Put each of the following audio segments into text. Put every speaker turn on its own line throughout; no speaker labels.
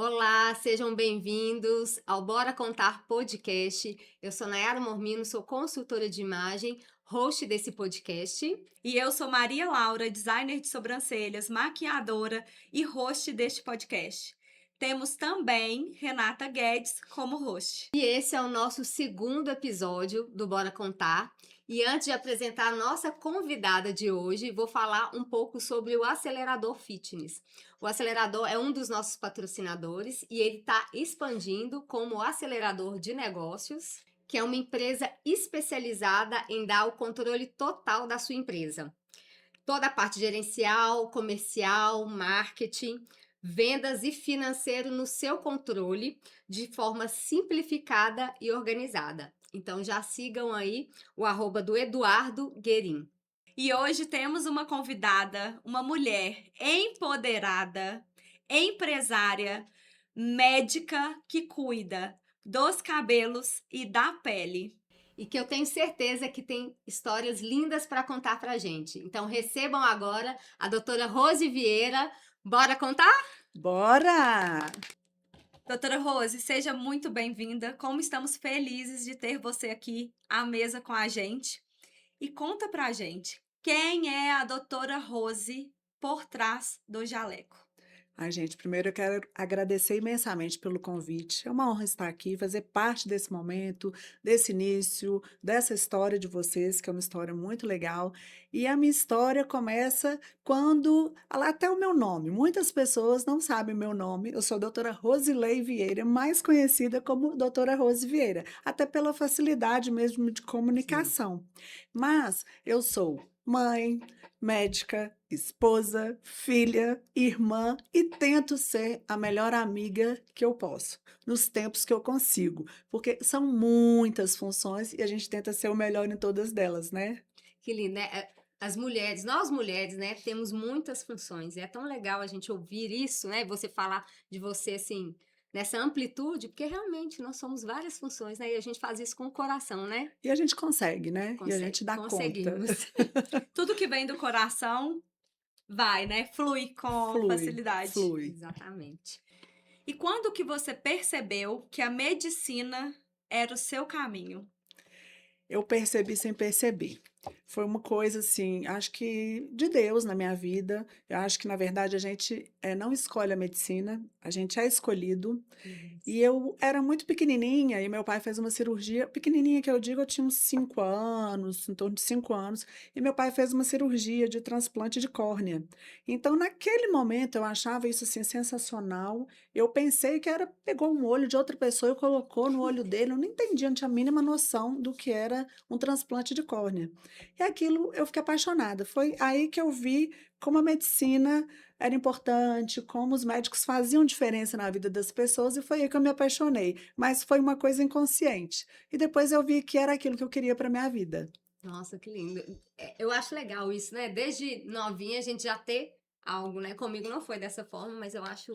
Olá, sejam bem-vindos ao Bora Contar Podcast. Eu sou Nayara Mormino, sou consultora de imagem, host desse podcast.
E eu sou Maria Laura, designer de sobrancelhas, maquiadora e host deste podcast. Temos também Renata Guedes como host.
E esse é o nosso segundo episódio do Bora Contar. E antes de apresentar a nossa convidada de hoje, vou falar um pouco sobre o Acelerador Fitness. O Acelerador é um dos nossos patrocinadores e ele está expandindo como acelerador de negócios, que é uma empresa especializada em dar o controle total da sua empresa. Toda a parte gerencial, comercial, marketing, vendas e financeiro no seu controle de forma simplificada e organizada. Então já sigam aí o arroba do Eduardo Guerin.
E hoje temos uma convidada, uma mulher empoderada, empresária, médica que cuida dos cabelos e da pele.
E que eu tenho certeza que tem histórias lindas para contar para gente. Então recebam agora a doutora Rose Vieira. Bora contar?
Bora!
Doutora Rose, seja muito bem-vinda. Como estamos felizes de ter você aqui à mesa com a gente. E conta pra gente, quem é a doutora Rose por trás do jaleco?
Ai, gente, primeiro eu quero agradecer imensamente pelo convite. É uma honra estar aqui, fazer parte desse momento, desse início, dessa história de vocês, que é uma história muito legal. E a minha história começa quando, até o meu nome. Muitas pessoas não sabem meu nome. Eu sou a doutora Rosilei Vieira, mais conhecida como doutora Rose Vieira, até pela facilidade mesmo de
Sim.
comunicação. Mas eu sou mãe, médica, esposa, filha, irmã e tento ser a melhor amiga que eu posso, nos tempos que eu consigo, porque são muitas funções e a gente tenta ser o melhor em todas delas, né?
Que lindo, né? As mulheres, nós mulheres, né, temos muitas funções. E é tão legal a gente ouvir isso, né? Você falar de você assim, nessa amplitude, porque realmente nós somos várias funções, né? E a gente faz isso com o coração, né?
E a gente consegue, né? E a
Consegue,
gente dá conta.
conseguimos.
Tudo que vem do coração vai, né? Flui com
Flui,
facilidade.
flui.
Exatamente.
E quando que você percebeu que a medicina era o seu caminho?
Eu percebi sem perceber. Foi uma coisa assim, acho que de Deus na minha vida. Eu acho que, na verdade, a gente não escolhe a medicina, a gente é escolhido.
Isso.
E eu era muito pequenininha e meu pai fez uma cirurgia, pequenininha que eu digo, eu tinha uns 5 anos, em torno de 5 anos, e meu pai fez uma cirurgia de transplante de córnea. Então, naquele momento, eu achava isso assim sensacional. Eu pensei que era, pegou um olho de outra pessoa e colocou no olho dele. Eu não entendia, não tinha a mínima noção do que era um transplante de córnea. E aquilo eu fiquei apaixonada. Foi aí que eu vi como a medicina era importante, como os médicos faziam diferença na vida das pessoas, e foi aí que eu me apaixonei. Mas foi uma coisa inconsciente. E depois eu vi que era aquilo que eu queria para minha vida.
Nossa, que lindo. Eu acho legal isso, né? Desde novinha a gente já ter algo, né? Comigo não foi dessa forma, mas eu acho.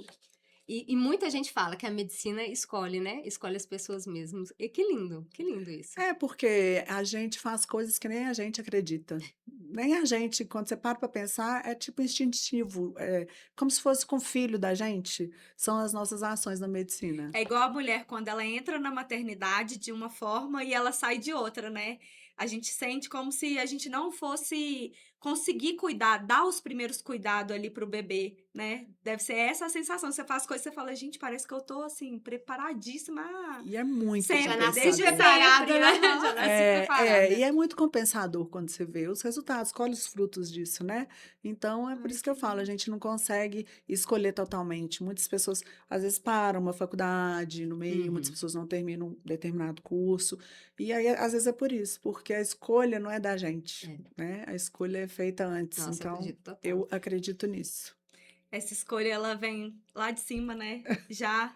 E muita gente fala que a medicina escolhe, né? Escolhe as pessoas mesmas. E que lindo isso.
É porque a gente faz coisas que nem a gente acredita. Nem a gente, quando você para pensar, é tipo instintivo, é como se fosse com o filho da gente. São as nossas ações na medicina.
É igual a mulher quando ela entra na maternidade de uma forma e ela sai de outra, né? A gente sente como se a gente não fosse conseguir cuidar, dar os primeiros cuidados ali pro bebê, né? Deve ser essa a sensação. Você faz coisas, você fala, gente, parece que eu tô assim, preparadíssima
E é muito
Já
sempre,
nasci
desde
compensador.
preparada,
sempre.
né?
Aham.
Já nasci preparada.
E é muito compensador quando você vê os resultados, colhe os frutos disso, né? Então é por
Ai,
isso que
que
eu falo, a
lindo.
gente não consegue escolher totalmente. Muitas pessoas às vezes param uma faculdade no meio, muitas
Uhum.
pessoas não terminam um determinado curso. E aí, às vezes, é por isso, porque a escolha não é da gente,
É.
né? A escolha é feita antes.
Nossa, eu
Então,
acredito total.
eu acredito nisso.
Essa escolha, ela vem lá de cima, né? Já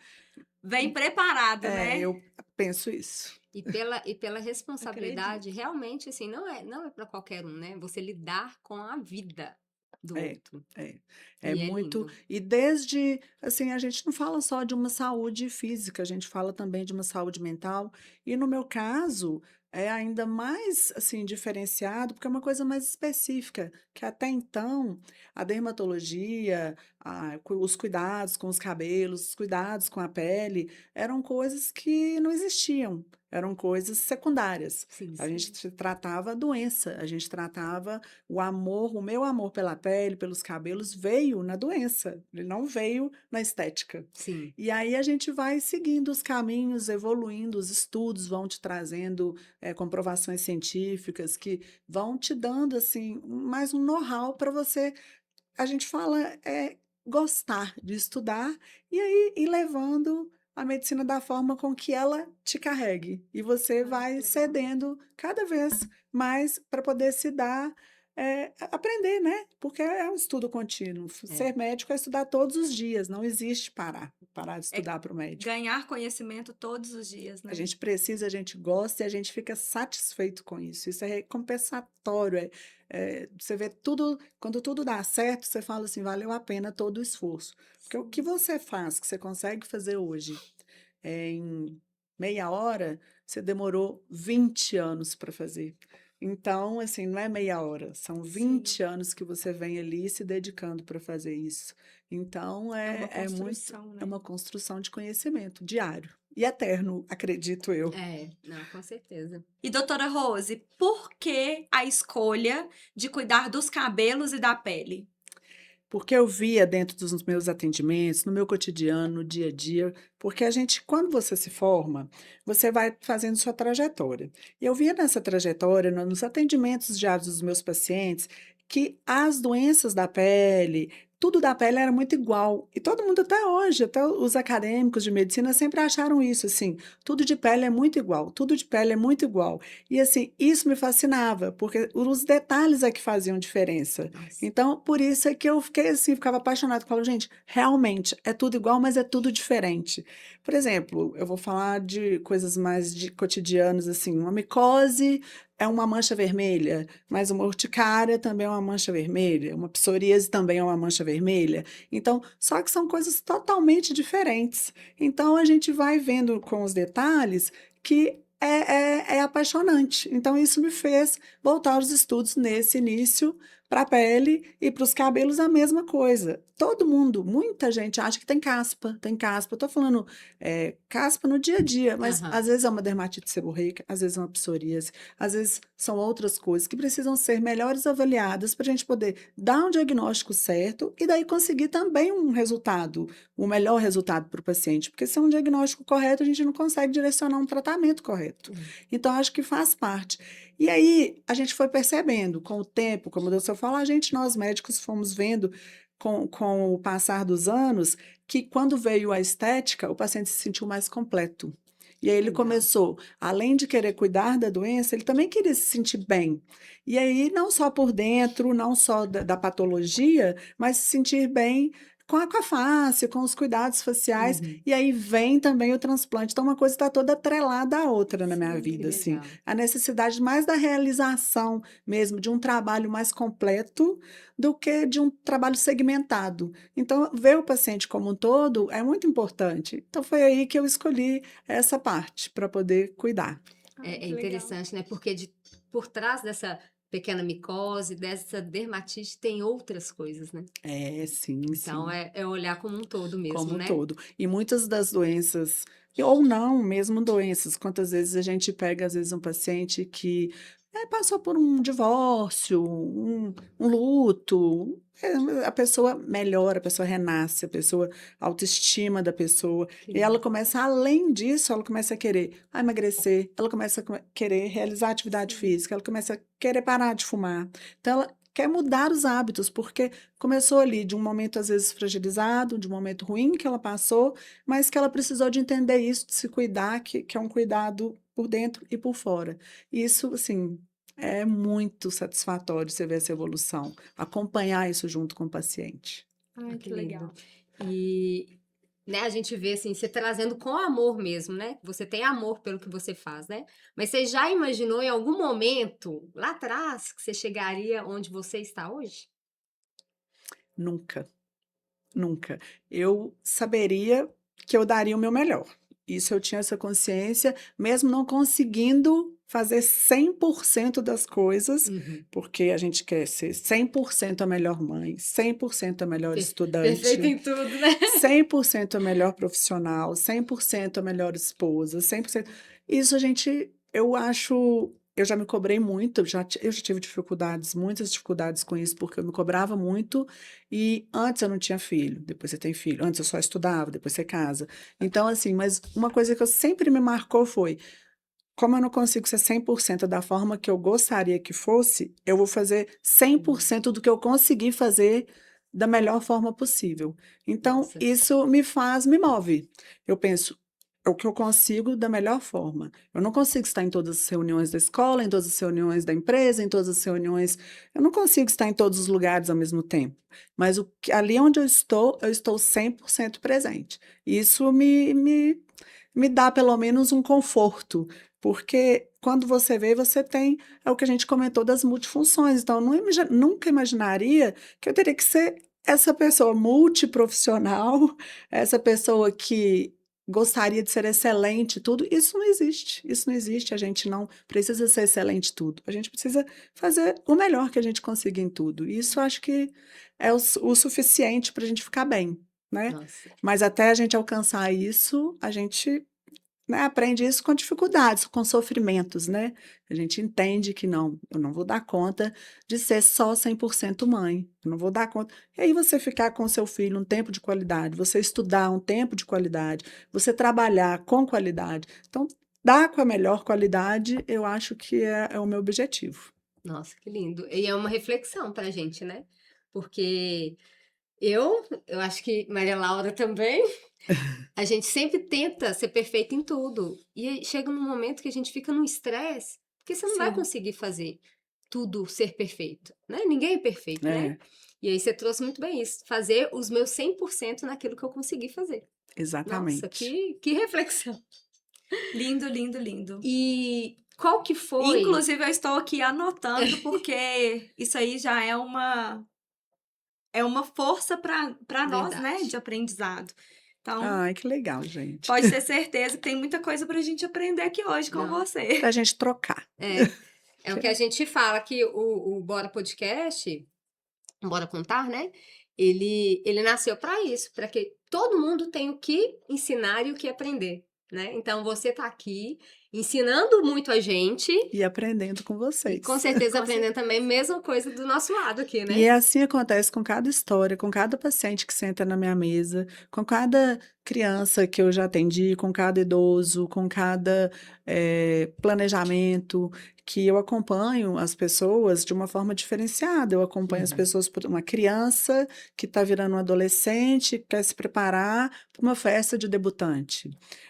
vem preparado,
É,
né?
eu penso isso.
E pela responsabilidade,
Acredito.
realmente, assim, não é para qualquer um, né? Você lidar com a vida do
É,
outro.
é. É
E é
muito.
lindo.
E desde, assim, a gente não fala só de uma saúde física, a gente fala também de uma saúde mental. E no meu caso, é ainda mais, assim, diferenciado, porque é uma coisa mais específica, que até então, a dermatologia, os cuidados com os cabelos, os cuidados com a pele, eram coisas que não existiam, eram coisas secundárias.
Sim,
A
sim.
gente tratava a doença, a gente tratava o meu amor pela pele, pelos cabelos, veio na doença, ele não veio na estética.
Sim.
E aí a gente vai seguindo os caminhos, evoluindo, os estudos vão te trazendo comprovações científicas que vão te dando assim mais um know-how para você, a gente fala, gostar de estudar e aí ir levando a medicina da forma com que ela te carregue. E você
Ai, que
vai
legal.
cedendo cada vez mais para poder se dar, aprender, né? Porque é um estudo contínuo.
É.
Ser médico é estudar todos os dias, não existe parar de
É
estudar para o médico.
ganhar conhecimento todos os dias,
A
né?
gente precisa, a gente gosta e a gente fica satisfeito com isso. Isso é recompensatório. Você vê tudo, quando tudo dá certo, você fala assim, valeu a pena todo o esforço. Porque o que
Sim.
você faz, que você consegue fazer hoje, em meia hora, você demorou 20 anos para fazer. Então, assim, não é meia hora, são
Sim.
20 anos que você vem ali se dedicando para fazer isso. Então,
É uma
muito,
construção,
é
né?
uma construção de conhecimento diário e eterno, acredito eu.
É, não, com certeza.
E doutora Rose, por que a escolha de cuidar dos cabelos e da pele?
Porque eu via dentro dos meus atendimentos, no meu cotidiano, no dia a dia, porque a gente, quando você se forma, você vai fazendo sua trajetória. E eu via nessa trajetória, nos atendimentos diários dos meus pacientes, que as doenças da pele, tudo da pele era muito igual. E todo mundo até hoje, até os acadêmicos de medicina sempre acharam isso, assim, tudo de pele é muito igual, tudo de pele é muito igual. E assim, isso me fascinava, porque os detalhes é que faziam diferença.
Nossa.
Então, por isso é que eu fiquei assim, ficava apaixonada. Falo, gente, realmente é tudo igual, mas é tudo diferente. Por exemplo, eu vou falar de coisas mais de cotidianas, assim, uma micose é uma mancha vermelha, mas uma urticária também é uma mancha vermelha, uma psoríase também é uma mancha vermelha. Então, só que são coisas totalmente diferentes. Então, a gente vai vendo com os detalhes que é apaixonante. Então, isso me fez voltar aos estudos nesse início para a pele e para os cabelos a mesma coisa. Todo mundo, muita gente acha que tem caspa, tem caspa. Eu tô falando caspa no dia a dia, mas
Aham.
às vezes é uma dermatite seborreica, às vezes é uma psoríase, às vezes são outras coisas que precisam ser melhores avaliadas para a gente poder dar um diagnóstico certo e daí conseguir também um resultado, um melhor resultado para o paciente. Porque sem um diagnóstico correto, a gente não consegue direcionar um tratamento correto.
Hum.
Então, acho que faz parte. E aí a gente foi percebendo com o tempo, como o senhor falou, nós médicos fomos vendo com o passar dos anos que quando veio a estética, o paciente se sentiu mais completo. E aí ele
Legal.
começou, além de querer cuidar da doença, ele também queria se sentir bem. E aí, não só por dentro, não só da patologia, mas se sentir bem com a face, com os cuidados faciais.
Uhum.
E aí vem também o transplante. Então, uma coisa está toda atrelada à outra na minha
Sim.
Que
vida, assim.
legal.
A necessidade mais da realização mesmo, de um trabalho mais completo do que de um trabalho segmentado. Então, ver o paciente como um todo é muito importante. Então, foi aí que eu escolhi essa parte para poder cuidar.
Ai,
É
que legal.
interessante, né? Porque por trás dessa pequena micose, dessa dermatite, tem outras coisas, né?
É, sim,
Então,
sim.
é olhar como um todo mesmo,
Como um
né?
todo. E muitas das doenças, ou não, mesmo doenças, quantas vezes a gente pega, às vezes, um paciente que passou por um divórcio, um luto, a pessoa melhora, a pessoa renasce, a autoestima da pessoa, e ela
Sim.
começa, além disso, ela começa a querer emagrecer, ela começa a querer realizar atividade
Sim.
física, ela começa a querer parar de fumar. Então, ela quer mudar os hábitos, porque começou ali de um momento às vezes fragilizado, de um momento ruim que ela passou, mas que ela precisou de entender isso, de se cuidar, que é um cuidado por dentro e por fora. E isso, assim, é muito satisfatório você ver essa evolução, acompanhar isso junto com o paciente.
Ah,
Ai,
que
que
lindo.
legal.
E, né, a gente vê assim, você trazendo com amor mesmo, né? Você tem amor pelo que você faz, né? Mas você já imaginou em algum momento, lá atrás, que você chegaria onde você está hoje?
Nunca, nunca. Eu saberia que eu daria o meu melhor. Isso eu tinha essa consciência, mesmo não conseguindo fazer 100% das coisas,
Uhum.
porque a gente quer ser 100% a melhor mãe, 100% a melhor
Perfeito
estudante,
em tudo, né?
100% a melhor profissional, 100% a melhor esposa, 100%. Isso eu acho, eu já me cobrei muito, eu já tive dificuldades, muitas dificuldades com isso, porque eu me cobrava muito e antes eu não tinha filho, depois você tem filho, antes eu só estudava, depois você casa. Então, assim, mas uma coisa que eu sempre me marcou foi, como eu não consigo ser 100% da forma que eu gostaria que fosse, eu vou fazer 100% do que eu conseguir fazer da melhor forma possível. Então,
Nossa.
isso me move. Eu penso, é o que eu consigo da melhor forma. Eu não consigo estar em todas as reuniões da escola, em todas as reuniões da empresa, em todas as reuniões. Eu não consigo estar em todos os lugares ao mesmo tempo. Mas ali onde eu estou 100% presente. Isso me dá pelo menos um conforto, porque quando você vê, você tem, é o que a gente comentou das multifunções. Então, eu nunca imaginaria que eu teria que ser essa pessoa multiprofissional, essa pessoa que gostaria de ser excelente, em tudo. Isso não existe. Isso não existe. A gente não precisa ser excelente em tudo. A gente precisa fazer o melhor que a gente consiga em tudo. E isso eu acho que é o suficiente para a gente ficar bem, né?
Nossa.
Mas até a gente alcançar isso, a gente, né, aprende isso com dificuldades, com sofrimentos, né? A gente entende que não, eu não vou dar conta de ser só 100% mãe, eu não vou dar conta. E aí você ficar com seu filho um tempo de qualidade, você estudar um tempo de qualidade, você trabalhar com qualidade. Então, dar com a melhor qualidade, eu acho que é o meu objetivo.
Nossa, que lindo. E é uma reflexão pra gente, né? Porque eu acho que Maria Laura também, a gente sempre tenta ser perfeita em tudo. E aí chega num momento que a gente fica num estresse, porque você não vai
Sim.
conseguir fazer tudo ser perfeito, né? Ninguém é perfeito, né?
É,
E aí você trouxe muito bem isso, fazer os meus 100% naquilo que eu consegui fazer. Nossa,
exatamente.
que reflexão.
Lindo, lindo, lindo.
E qual que foi?
Inclusive, eu estou aqui anotando, porque isso aí já é uma força para nós, né, de
Verdade.
aprendizado. Então,
Ai, que legal, gente.
pode ter certeza que tem muita coisa para a gente aprender aqui hoje com
Não.
Para a
você.
gente trocar.
É, é o que a gente fala que o Bora Podcast, Bora Contar, né? Ele nasceu para isso, para que todo mundo tenha o que ensinar e o que aprender, né? Então você tá aqui ensinando muito a gente
E aprendendo com
e com
vocês.
certeza
Com
aprendendo
certeza.
também a mesma coisa do nosso lado aqui,
E
né?
é assim acontece com cada história, com cada paciente que senta na minha mesa, com cada criança que eu já atendi, com cada idoso, com cada planejamento, que eu acompanho as pessoas de uma forma diferenciada. Eu acompanho as
Uhum.
pessoas por uma criança que está virando um adolescente, que quer se preparar para uma festa de debutante.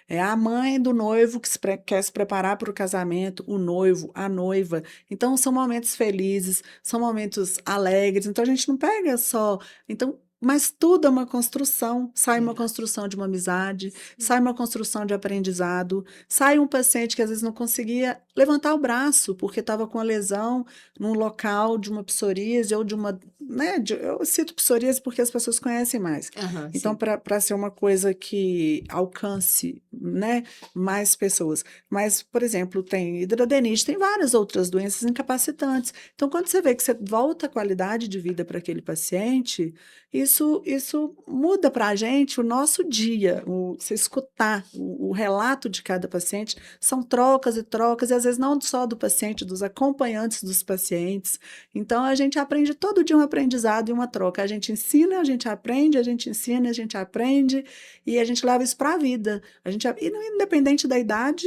É a mãe do noivo que quer se preparar para o casamento, o noivo, a noiva. Então, são momentos felizes, são momentos alegres. Então, a gente não pega só. Então, mas tudo é uma construção. Sai uma
Verdade.
construção de uma amizade,
Sim.
sai uma construção de aprendizado, sai um paciente que às vezes não conseguia levantar o braço porque estava com a lesão num local de uma psoríase ou de uma. Né, eu cito psoríase porque as pessoas conhecem mais.
Aham,
Então,
sim.
para ser uma coisa que alcance, né, mais pessoas. Mas, por exemplo, tem hidradenites, tem várias outras doenças incapacitantes. Então, quando você vê que você volta a qualidade de vida para aquele paciente, isso muda para a gente o nosso dia. Você escutar o relato de cada paciente, são trocas e trocas, e às vezes não só do paciente, dos acompanhantes dos pacientes. Então, a gente aprende todo dia um aprendizado e uma troca. A gente ensina, a gente aprende, a gente ensina, a gente aprende, e a gente leva isso para a vida. Independente da idade,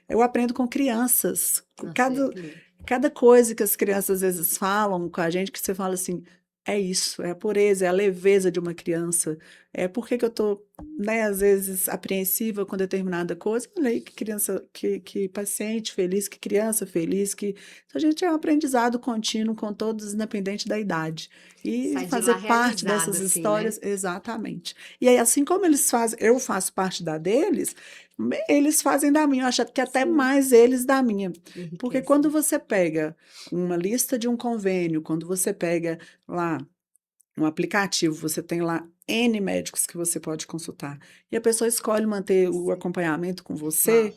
eu aprendo com crianças.
Nossa, que lindo.
Cada coisa que as crianças às vezes falam com a gente, que você fala assim, é isso, é a pureza, é a leveza de uma criança. É por que que eu estou, né, às vezes, apreensiva com determinada coisa. Olha aí que criança, que paciente feliz, que criança feliz, que então, a gente é um aprendizado contínuo com todos, independente da idade. E
Sai de
fazer
lá
parte
realizado,
dessas
assim, né?
histórias, exatamente. E aí, assim como eles fazem, eu faço parte da deles, eles fazem da minha, eu acho que até
Sim.
mais eles da minha. Porque
Enriquece,
quando
né?
você pega uma lista de um convênio, quando você pega lá um aplicativo, você tem lá N médicos que você pode consultar. E a pessoa escolhe manter o acompanhamento com
Uau.
você,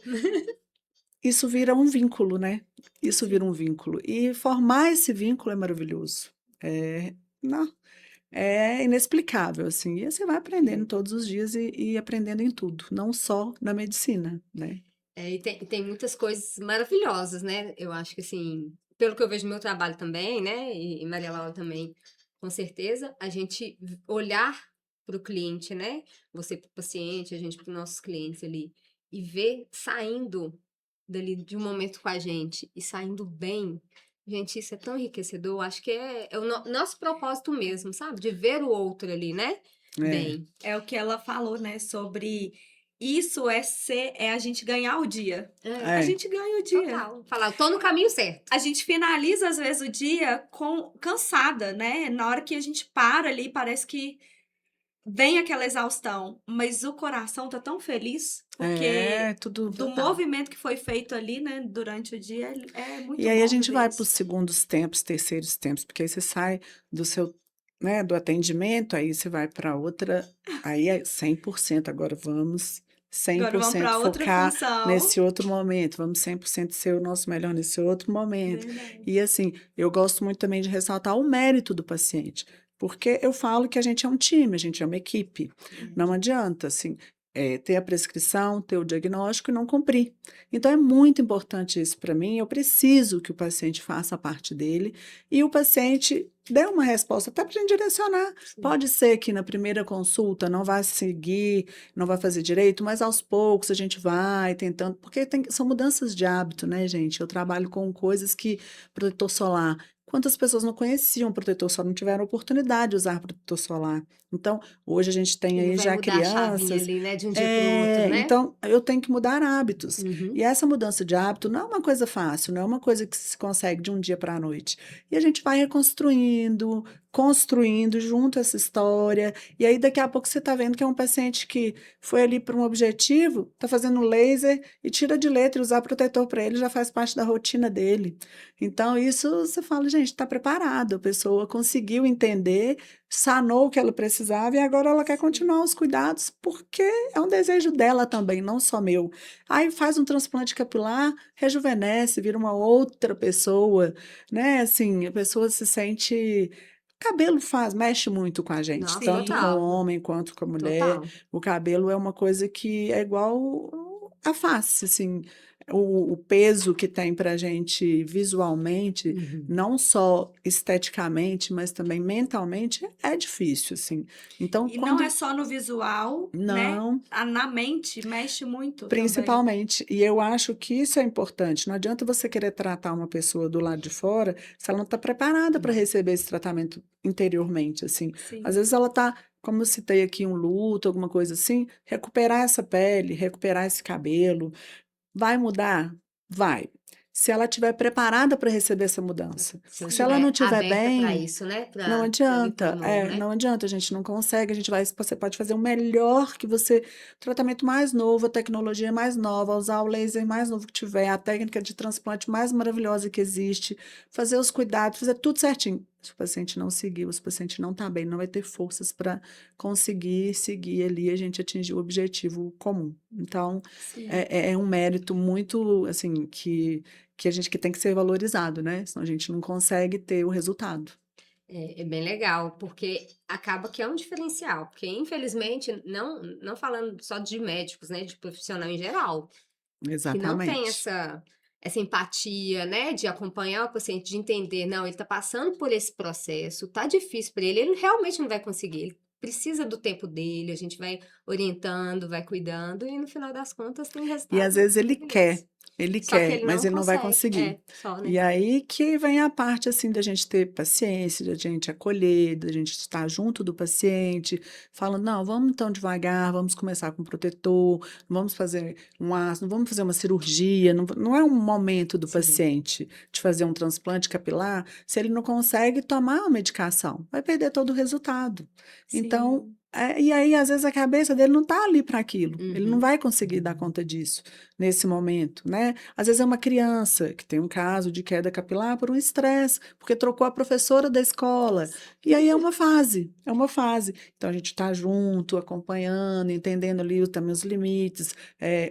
isso vira um vínculo, né? Isso vira
Sim.
um vínculo. E formar esse vínculo é maravilhoso. Não, é inexplicável, assim. E você vai aprendendo
É.
todos os dias e aprendendo em tudo, não só na medicina, né?
E tem muitas coisas maravilhosas, né? Eu acho que, assim, pelo que eu vejo no meu trabalho também, né? E Maria Laura também, com certeza, a gente olhar para o cliente, né? Você para o paciente, a gente para os nossos clientes ali, e ver saindo dali de um momento com a gente e saindo bem. Gente, isso é tão enriquecedor. Acho que é o nosso propósito mesmo, sabe? De ver o outro ali, né?
É,
Bem.
É o que ela falou, né? Sobre isso é a gente ganhar o dia.
É,
A
é.
gente ganha o dia.
total. Falar, tô no caminho certo.
A gente finaliza, às vezes, o dia cansada, né? Na hora que a gente para ali, parece que vem aquela exaustão, mas o coração tá tão feliz, porque
Tudo.
do
Total.
movimento que foi feito ali, né, durante o dia, é
E
muito
aí a
bom
gente
viver
vai para os
isso.
segundos tempos, terceiros tempos, porque aí você sai do seu, né, do atendimento, aí você vai para outra, aí é 100%, agora vamos
Agora vamos
100%
para outra
focar
função.
nesse outro momento, vamos 100% ser o nosso melhor nesse outro momento.
Verdade.
E assim, eu gosto muito também de ressaltar o mérito do paciente, porque eu falo que a gente é um time, a gente é uma equipe. Não adianta, assim, ter a prescrição, ter o diagnóstico e não cumprir. Então, é muito importante isso para mim. Eu preciso que o paciente faça a parte dele e o paciente dê uma resposta, até para a gente direcionar.
Sim.
Pode ser que na primeira consulta não vai seguir, não vai fazer direito, mas aos poucos a gente vai tentando, porque são mudanças de hábito, né, gente? Eu trabalho com coisas que protetor solar. Quantas pessoas não conheciam protetor solar, não tiveram oportunidade de usar protetor solar? Então, hoje a gente tem
E não
aí
vai
já
mudar a chavinha
crianças.
ali, né? De um dia para o outro, né?
Então, eu tenho que mudar hábitos.
Uhum.
E essa mudança de hábito não é uma coisa fácil, não é uma coisa que se consegue de um dia para a noite. E a gente vai reconstruindo, construindo junto essa história. E aí, daqui a pouco, você está vendo que é um paciente que foi ali para um objetivo, está fazendo laser e tira de letra, e usar protetor para ele já faz parte da rotina dele. Então, isso você fala, gente, está preparado. A pessoa conseguiu entender, sanou o que ela precisava e agora ela quer continuar os cuidados porque é um desejo dela também, não só meu. Aí faz um transplante capilar, rejuvenesce, vira uma outra pessoa, né? Assim, a pessoa se sente. Cabelo mexe muito com a gente,
Nossa,
tanto com o
Sim.
total.
homem quanto com a mulher.
Total.
O cabelo é uma coisa que é igual a face, assim. O peso que tem pra gente visualmente,
Uhum.
não só esteticamente, mas também mentalmente, é difícil, assim. Então,
E não é
quando
só no visual, né?
não,
Na mente mexe muito também.
principalmente, e eu acho que isso é importante. Não adianta você querer tratar uma pessoa do lado de fora se ela não está preparada para receber esse tratamento interiormente, assim. Às
Sim.
vezes ela está, como eu citei aqui, um luto, alguma coisa assim, recuperar essa pele, recuperar esse cabelo. Vai mudar? Vai. Se ela estiver preparada para receber essa mudança.
Se eu
Porque se ela não
estiver
estiver
aberta para
bem,
isso, né?
não
Para vir para o
adianta,
novo, né?
não adianta, a gente não consegue, você pode fazer o melhor que você, o tratamento mais novo, a tecnologia mais nova, usar o laser mais novo que tiver, a técnica de transplante mais maravilhosa que existe, fazer os cuidados, fazer tudo certinho. Se o paciente não seguir, se o paciente não está bem, não vai ter forças para conseguir seguir ali, a gente atingir o objetivo comum. Então,
Sim.
é um mérito muito, assim, que a gente que tem que ser valorizado, né? Senão a gente não consegue ter o resultado.
É bem legal, porque acaba que é um diferencial, porque infelizmente, não falando só de médicos, né, de profissional em geral, que não tem
Exatamente.
essa empatia, né, de acompanhar o paciente, de entender, não, ele está passando por esse processo, tá difícil para ele realmente não vai conseguir, ele precisa do tempo dele, a gente vai orientando, vai cuidando e no final das contas tem um
E às
resultado
vezes
maravilhoso.
ele
Só que
quer,
ele
mas
não
ele não vai
consegue,
conseguir.
só, né?
E aí que vem a parte assim da gente ter paciência, da gente acolher, da gente estar junto do paciente, falando, não, vamos então devagar, vamos começar com protetor, vamos fazer um ácido, vamos fazer uma cirurgia, não é um momento do
Sim,
paciente de fazer um transplante capilar se ele não consegue tomar a medicação, vai perder todo o resultado. Então,
Sim.
E aí, às vezes, a cabeça dele não está ali para aquilo. Ele não
Uhum.
vai conseguir dar conta disso nesse momento, né? Às vezes é uma criança que tem um caso de queda capilar por um estresse, porque trocou a professora da escola. E aí é uma fase, é uma fase. Então, a gente está junto, acompanhando, entendendo ali também os limites,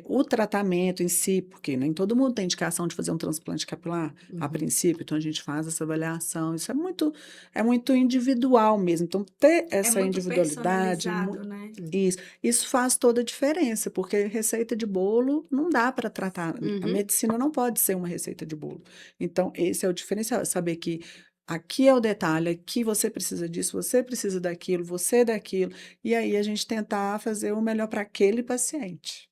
o tratamento em si, porque nem todo mundo tem indicação de fazer um transplante capilar, a
Uhum.
princípio. Então, a gente faz essa avaliação. Isso é muito individual mesmo. Então, ter
É
essa
muito
individualidade,
personalizado, né?
isso faz toda a diferença, porque receita de bolo não dá para tratar. A
Uhum.
medicina não pode ser uma receita de bolo. Então, esse é o diferencial, saber que aqui é o detalhe, aqui você precisa disso, você precisa daquilo, você daquilo, e aí a gente tentar fazer o melhor para aquele paciente.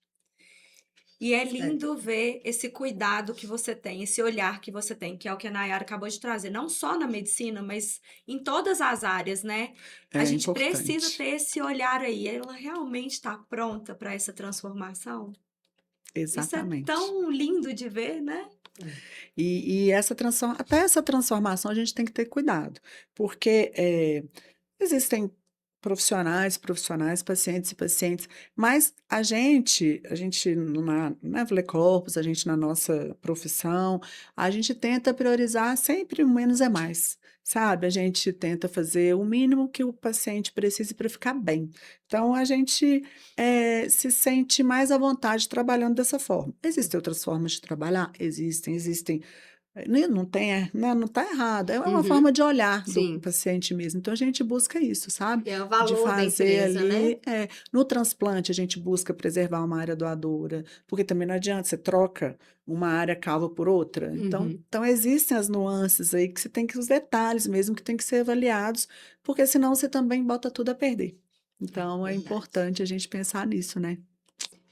E é lindo ver esse cuidado que você tem, esse olhar que você tem, que é o que a Nayara acabou de trazer, não só na medicina, mas em todas as áreas, né? A
É
gente precisa
importante.
ter esse olhar aí. Ela realmente está pronta para essa transformação? Isso é
Exatamente.
tão lindo de ver, né?
E até essa transformação a gente tem que ter cuidado, porque existem profissionais, pacientes e pacientes, mas a gente na Vlecorpus, a gente na nossa profissão, a gente tenta priorizar sempre o menos é mais, sabe? A gente tenta fazer o mínimo que o paciente precise para ficar bem. Então, a gente se sente mais à vontade trabalhando dessa forma. Existem outras formas de trabalhar? Existem. Não tem, não está errado, é uma
Uhum.
forma de olhar do
Sim.
paciente mesmo. Então a gente busca isso, sabe?
É o
De
valor da
fazer
empresa, né?
ali, no transplante a gente busca preservar uma área doadora, porque também não adianta, você troca uma área calva por outra. Então,
Uhum.
então existem as nuances aí que você tem que, os detalhes mesmo que tem que ser avaliados, porque senão você também bota tudo a perder. Então é
Verdade.
importante a gente pensar nisso, né?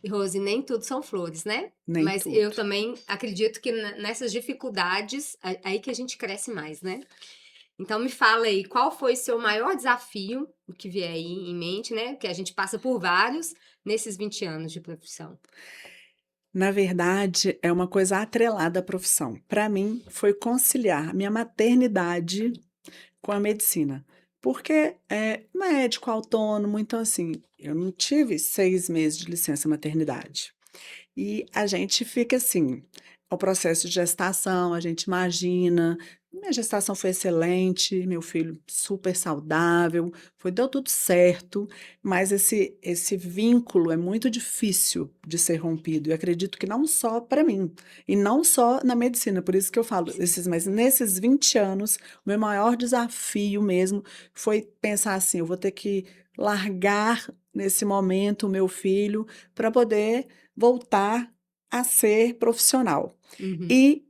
E Rose, nem tudo são flores, né?
Nem
Mas eu
tudo.
também acredito que nessas dificuldades, aí que a gente cresce mais, né? Então me fala aí, qual foi seu maior desafio, o que vier aí em mente, né? Que a gente passa por vários nesses 20 anos de profissão.
Na verdade, é uma coisa atrelada à profissão. Para mim, foi conciliar minha maternidade com a medicina. Porque é médico autônomo, então assim, eu não tive 6 meses de licença maternidade. E a gente fica assim, o processo de gestação, a gente imagina. Minha gestação foi excelente, meu filho super saudável, deu tudo certo, mas esse vínculo é muito difícil de ser rompido. E acredito que não só para mim, e não só na medicina, por isso que eu falo, mas nesses 20 anos, o meu maior desafio mesmo foi pensar assim: eu vou ter que largar nesse momento o meu filho para poder voltar a ser profissional.
Uhum.
E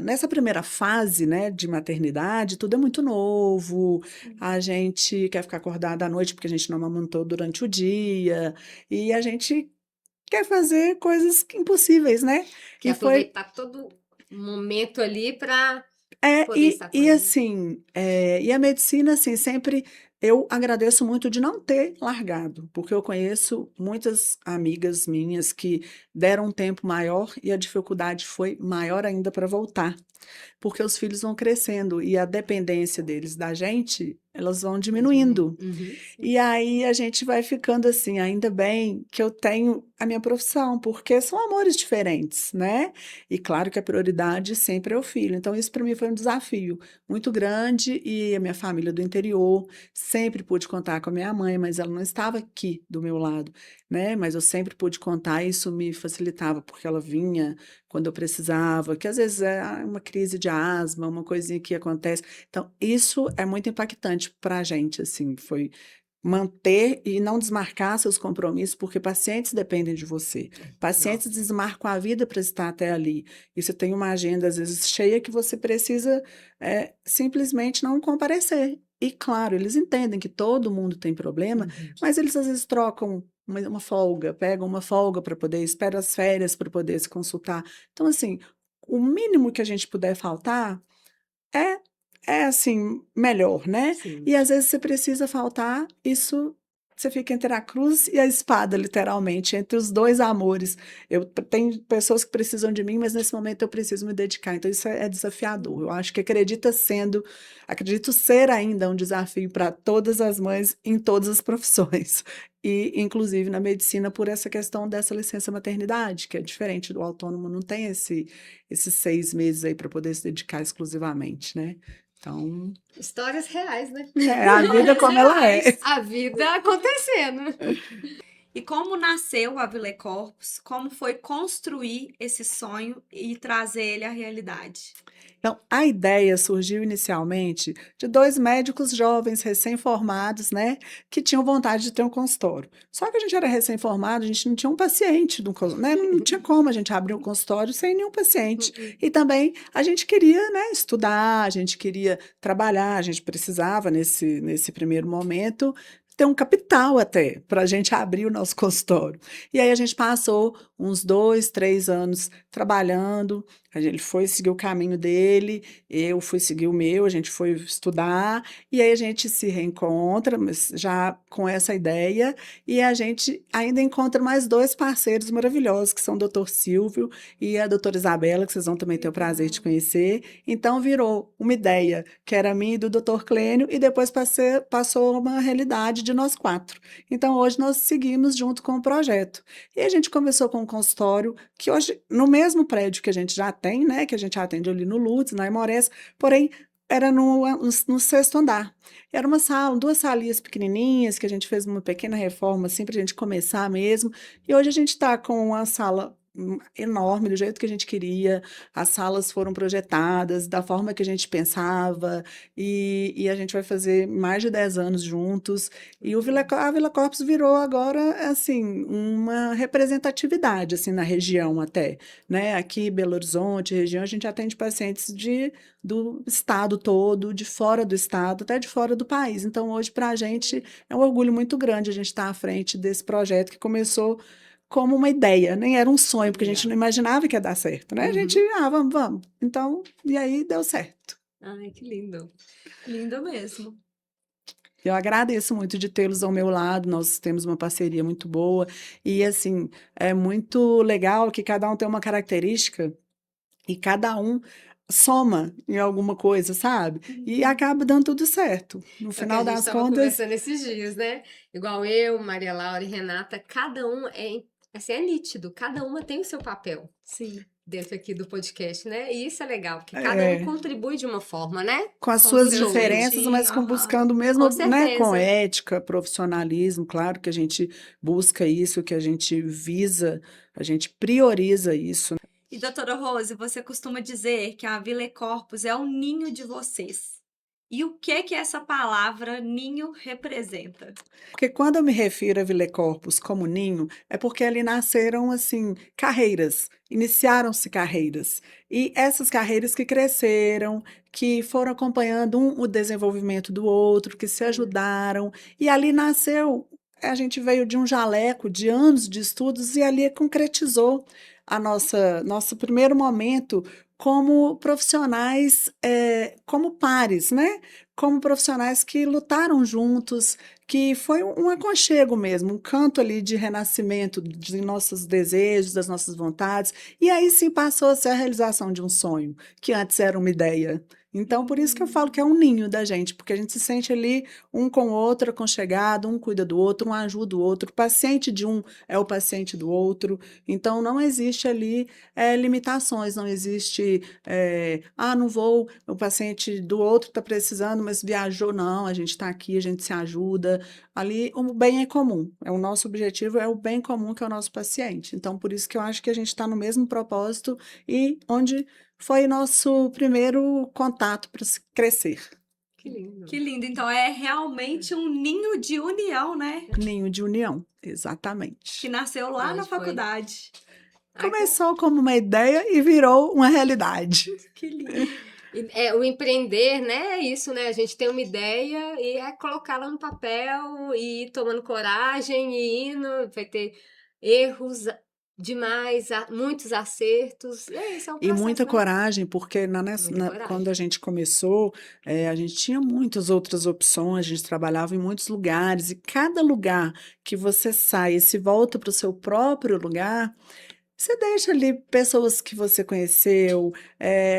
nessa primeira fase, né, de maternidade, tudo é muito novo, a gente quer ficar acordada à noite porque a gente não amamentou durante o dia, e a gente quer fazer coisas impossíveis, né?
Que
E foi
aproveitar todo momento ali para
é,
poder
e,
estar com
e
ele.
assim, e a medicina, assim, sempre eu agradeço muito de não ter largado, porque eu conheço muitas amigas minhas que deram um tempo maior e a dificuldade foi maior ainda para voltar, porque os filhos vão crescendo e a dependência deles da gente, elas vão
Vai diminuir.
diminuindo.
Uhum.
E aí a gente vai ficando assim, ainda bem que eu tenho a minha profissão, porque são amores diferentes, né? E claro que a prioridade sempre é o filho. Então isso para mim foi um desafio muito grande e a minha família do interior, sempre pude contar com a minha mãe, mas ela não estava aqui do meu lado, né? Mas eu sempre pude contar, e isso me facilitava, porque ela vinha quando eu precisava, que às vezes é uma crise de asma, uma coisinha que acontece. Então, isso é muito impactante para a gente, assim, foi manter e não desmarcar seus compromissos, porque pacientes dependem de você. Pacientes
Nossa.
desmarcam a vida para estar até ali. E você tem uma agenda, às vezes, cheia que você precisa simplesmente não comparecer. E, claro, eles entendem que todo mundo tem problema,
Uhum.
mas eles às vezes trocam uma folga, pegam uma folga para poder, esperam as férias para poder se consultar. Então, assim, o mínimo que a gente puder faltar é assim, melhor, né?
Sim.
E às vezes você precisa faltar, isso você fica entre a cruz e a espada, literalmente, entre os dois amores. Tem pessoas que precisam de mim, mas nesse momento eu preciso me dedicar. Então, isso é desafiador. Eu acho que acredito ser ainda um desafio para todas as mães em todas as profissões. E, inclusive, na medicina, por essa questão dessa licença maternidade, que é diferente do autônomo, não tem esses 6 meses aí para poder se dedicar exclusivamente, né? Então,
Histórias reais, né?
a vida como ela é.
A vida acontecendo.
E como nasceu a Villé Corpus? Como foi construir esse sonho e trazer ele à realidade?
Então, a ideia surgiu inicialmente de 2 médicos jovens, recém-formados, né, que tinham vontade de ter um consultório. Só que a gente era recém-formado, a gente não tinha um paciente, né, não tinha como a gente abrir um consultório sem nenhum paciente. E também a gente queria, né, estudar, a gente queria trabalhar, a gente precisava, nesse primeiro momento, ter um capital até, para a gente abrir o nosso consultório. E aí a gente passou uns 2, 3 anos trabalhando, ele foi seguir o caminho dele, eu fui seguir o meu, a gente foi estudar, e aí a gente se reencontra, mas já com essa ideia, e a gente ainda encontra mais 2 parceiros maravilhosos, que são o doutor Silvio e a doutora Isabela, que vocês vão também ter o prazer de conhecer. Então virou uma ideia, que era minha e do doutor Clênio, e depois passou uma realidade de nós 4. Então hoje nós seguimos junto com o projeto. E a gente começou com um consultório, que hoje, no mesmo prédio que a gente já tem, né, que a gente atende ali no Lutz, na Aimorés, porém era no 6º andar. Era uma sala, 2 salinhas pequenininhas, que a gente fez uma pequena reforma, assim, para a gente começar mesmo. E hoje a gente está com uma sala enorme, do jeito que a gente queria. As salas foram projetadas da forma que a gente pensava, e a gente vai fazer mais de 10 anos juntos. E a Villa Corpus virou agora, assim, uma representatividade, assim, na região até, né? Aqui, Belo Horizonte, região, a gente atende pacientes do estado todo, de fora do estado, até de fora do país. Então, hoje, para a gente, é um orgulho muito grande a gente estar à frente desse projeto que começou como uma ideia, nem era um sonho, porque a gente não imaginava que ia dar certo, né? A gente, vamos. Então, e aí deu certo.
Ai, que lindo.
Lindo mesmo.
Eu agradeço muito de tê-los ao meu lado, nós temos uma parceria muito boa, e assim, é muito legal que cada um tem uma característica e cada um soma em alguma coisa, sabe? E acaba dando tudo certo. No
É o que a
final
gente
das
estava
contas,
conversando esses dias, né? Igual eu, Maria Laura e Renata, cada um assim, é nítido, cada uma tem o seu papel
Sim.
dentro aqui do podcast, né? E isso é legal, porque cada um
é,
contribui de uma forma, né?
com as
Com
suas
seu
diferenças, mas
jeitinho,
buscando
Com
mesmo, né, com
certeza.
ética, profissionalismo, claro que a gente busca isso, que a gente visa, a gente prioriza isso.
E doutora Rose, você costuma dizer que a Villé Corpus é o ninho de vocês. E o que essa palavra ninho representa?
Porque quando eu me refiro a Villé Corpus como ninho, é porque ali nasceram, assim, carreiras, iniciaram-se carreiras. E essas carreiras que cresceram, que foram acompanhando o desenvolvimento do outro, que se ajudaram, e ali nasceu. A gente veio de um jaleco de anos de estudos e ali concretizou nosso primeiro momento como profissionais, como pares, né? Como profissionais que lutaram juntos, que foi um aconchego mesmo, um canto ali de renascimento de nossos desejos, das nossas vontades, e aí sim passou a ser a realização de um sonho, que antes era uma ideia. Então, por isso que eu falo que é um ninho da gente, porque a gente se sente ali um com o outro, aconchegado, um cuida do outro, um ajuda o outro, o paciente de um é o paciente do outro. Então, não existe ali limitações, não existe, não vou, o paciente do outro está precisando, mas viajou, não, a gente está aqui, a gente se ajuda. Ali, o bem é comum, o nosso objetivo é o bem comum, que é o nosso paciente. Então, por isso que eu acho que a gente está no mesmo propósito e onde foi nosso primeiro contato para crescer.
Que lindo.
Que lindo. Então é realmente um ninho de união, né?
Ninho de união,
Que
exatamente.
nasceu lá na
Onde foi?
faculdade.
Começou como uma ideia e virou uma realidade.
Que lindo.
O empreender, né? É isso, né? A gente tem uma ideia e é colocá-la no papel e ir tomando coragem e indo. Vai ter erros, demais, muitos acertos. Isso é um
E
processo,
muita
né?
coragem, porque
Muita
quando
coragem.
a gente começou, a gente tinha muitas outras opções, a gente trabalhava em muitos lugares, e cada lugar que você sai e se volta para o seu próprio lugar, você deixa ali pessoas que você conheceu,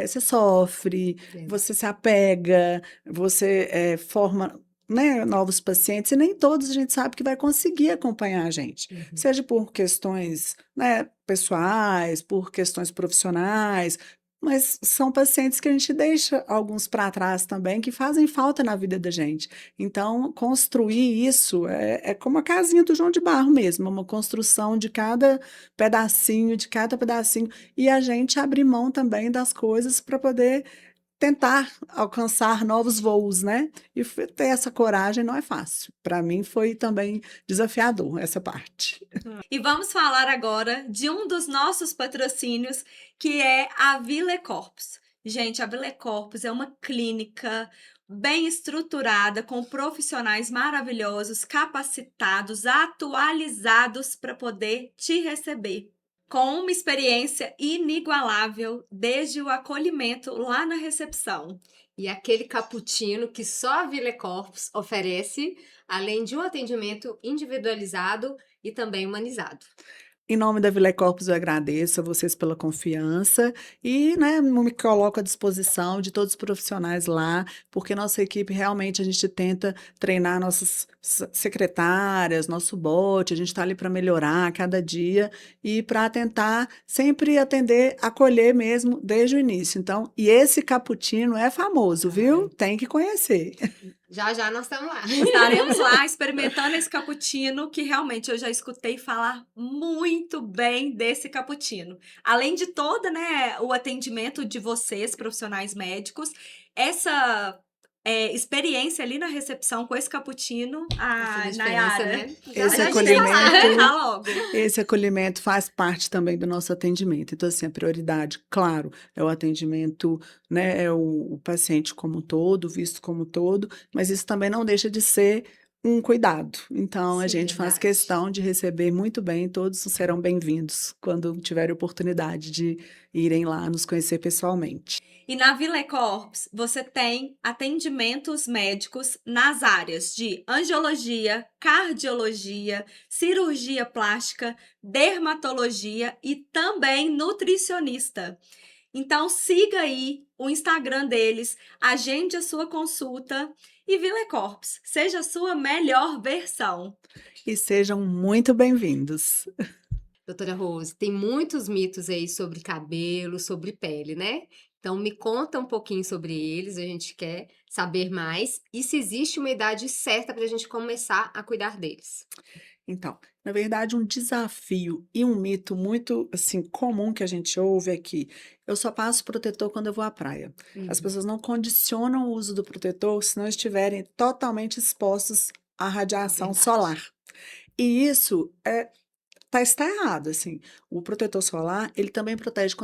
você sofre, você
Verdade.
se apega, você forma, né, novos pacientes, e nem todos a gente sabe que vai conseguir acompanhar a gente,
Uhum.
seja por questões, né, pessoais, por questões profissionais, mas são pacientes que a gente deixa alguns para trás também, que fazem falta na vida da gente. Então, construir isso é como a casinha do João de Barro mesmo, é uma construção de cada pedacinho, e a gente abrir mão também das coisas para poder tentar alcançar novos voos, né? E ter essa coragem não é fácil. Para mim foi também desafiador essa parte.
E vamos falar agora de um dos nossos patrocínios, que é a Ville Corpus. Gente, a Ville Corpus é uma clínica bem estruturada, com profissionais maravilhosos, capacitados, atualizados para poder te receber. Com uma experiência inigualável desde o acolhimento lá na recepção.
E aquele cappuccino que só a Ville Corpus oferece, além de um atendimento individualizado e também humanizado.
Em nome da Villei Corpus, eu agradeço a vocês pela confiança e, né, me coloco à disposição de todos os profissionais lá, porque nossa equipe realmente a gente tenta treinar nossas secretárias, nosso bot, a gente está ali para melhorar a cada dia e para tentar sempre atender, acolher mesmo desde o início. Então, e esse cappuccino é famoso, viu?
Ai,
Tem que conhecer.
já já nós estamos lá.
Estaremos lá experimentando esse cappuccino, que realmente eu já escutei falar muito bem desse cappuccino. Além de todo, né, o atendimento de vocês, profissionais médicos, essa experiência ali na recepção com esse cappuccino,
Faz toda
a
a diferença,
Nayara,
né?
Esse
a
Já
gente
chega
tem que
lá.
acolhimento
experimentar logo.
Esse acolhimento faz parte também do nosso atendimento. Então, assim, a prioridade, claro, é o atendimento, né, é o paciente como um todo, visto como um todo, mas isso também não deixa de ser um cuidado. Então, a
Sim,
gente faz
verdade.
questão de receber muito bem, todos serão bem-vindos quando tiverem oportunidade de irem lá nos conhecer pessoalmente.
E na Ville Corpus, você tem atendimentos médicos nas áreas de angiologia, cardiologia, cirurgia plástica, dermatologia e também nutricionista. Então siga aí o Instagram deles, agende a sua consulta e Ville Corpus, seja a sua melhor versão.
E sejam muito bem-vindos.
Doutora Rose, tem muitos mitos aí sobre cabelo, sobre pele, né? Então me conta um pouquinho sobre eles, a gente quer saber mais e se existe uma idade certa para a gente começar a cuidar deles.
Então, na verdade, um desafio e um mito muito assim comum que a gente ouve é que eu só passo protetor quando eu vou à praia. As
Uhum,
pessoas não condicionam o uso do protetor se não estiverem totalmente expostos à
é
radiação
verdade.
solar. E isso está errado, assim. O protetor solar, ele também protege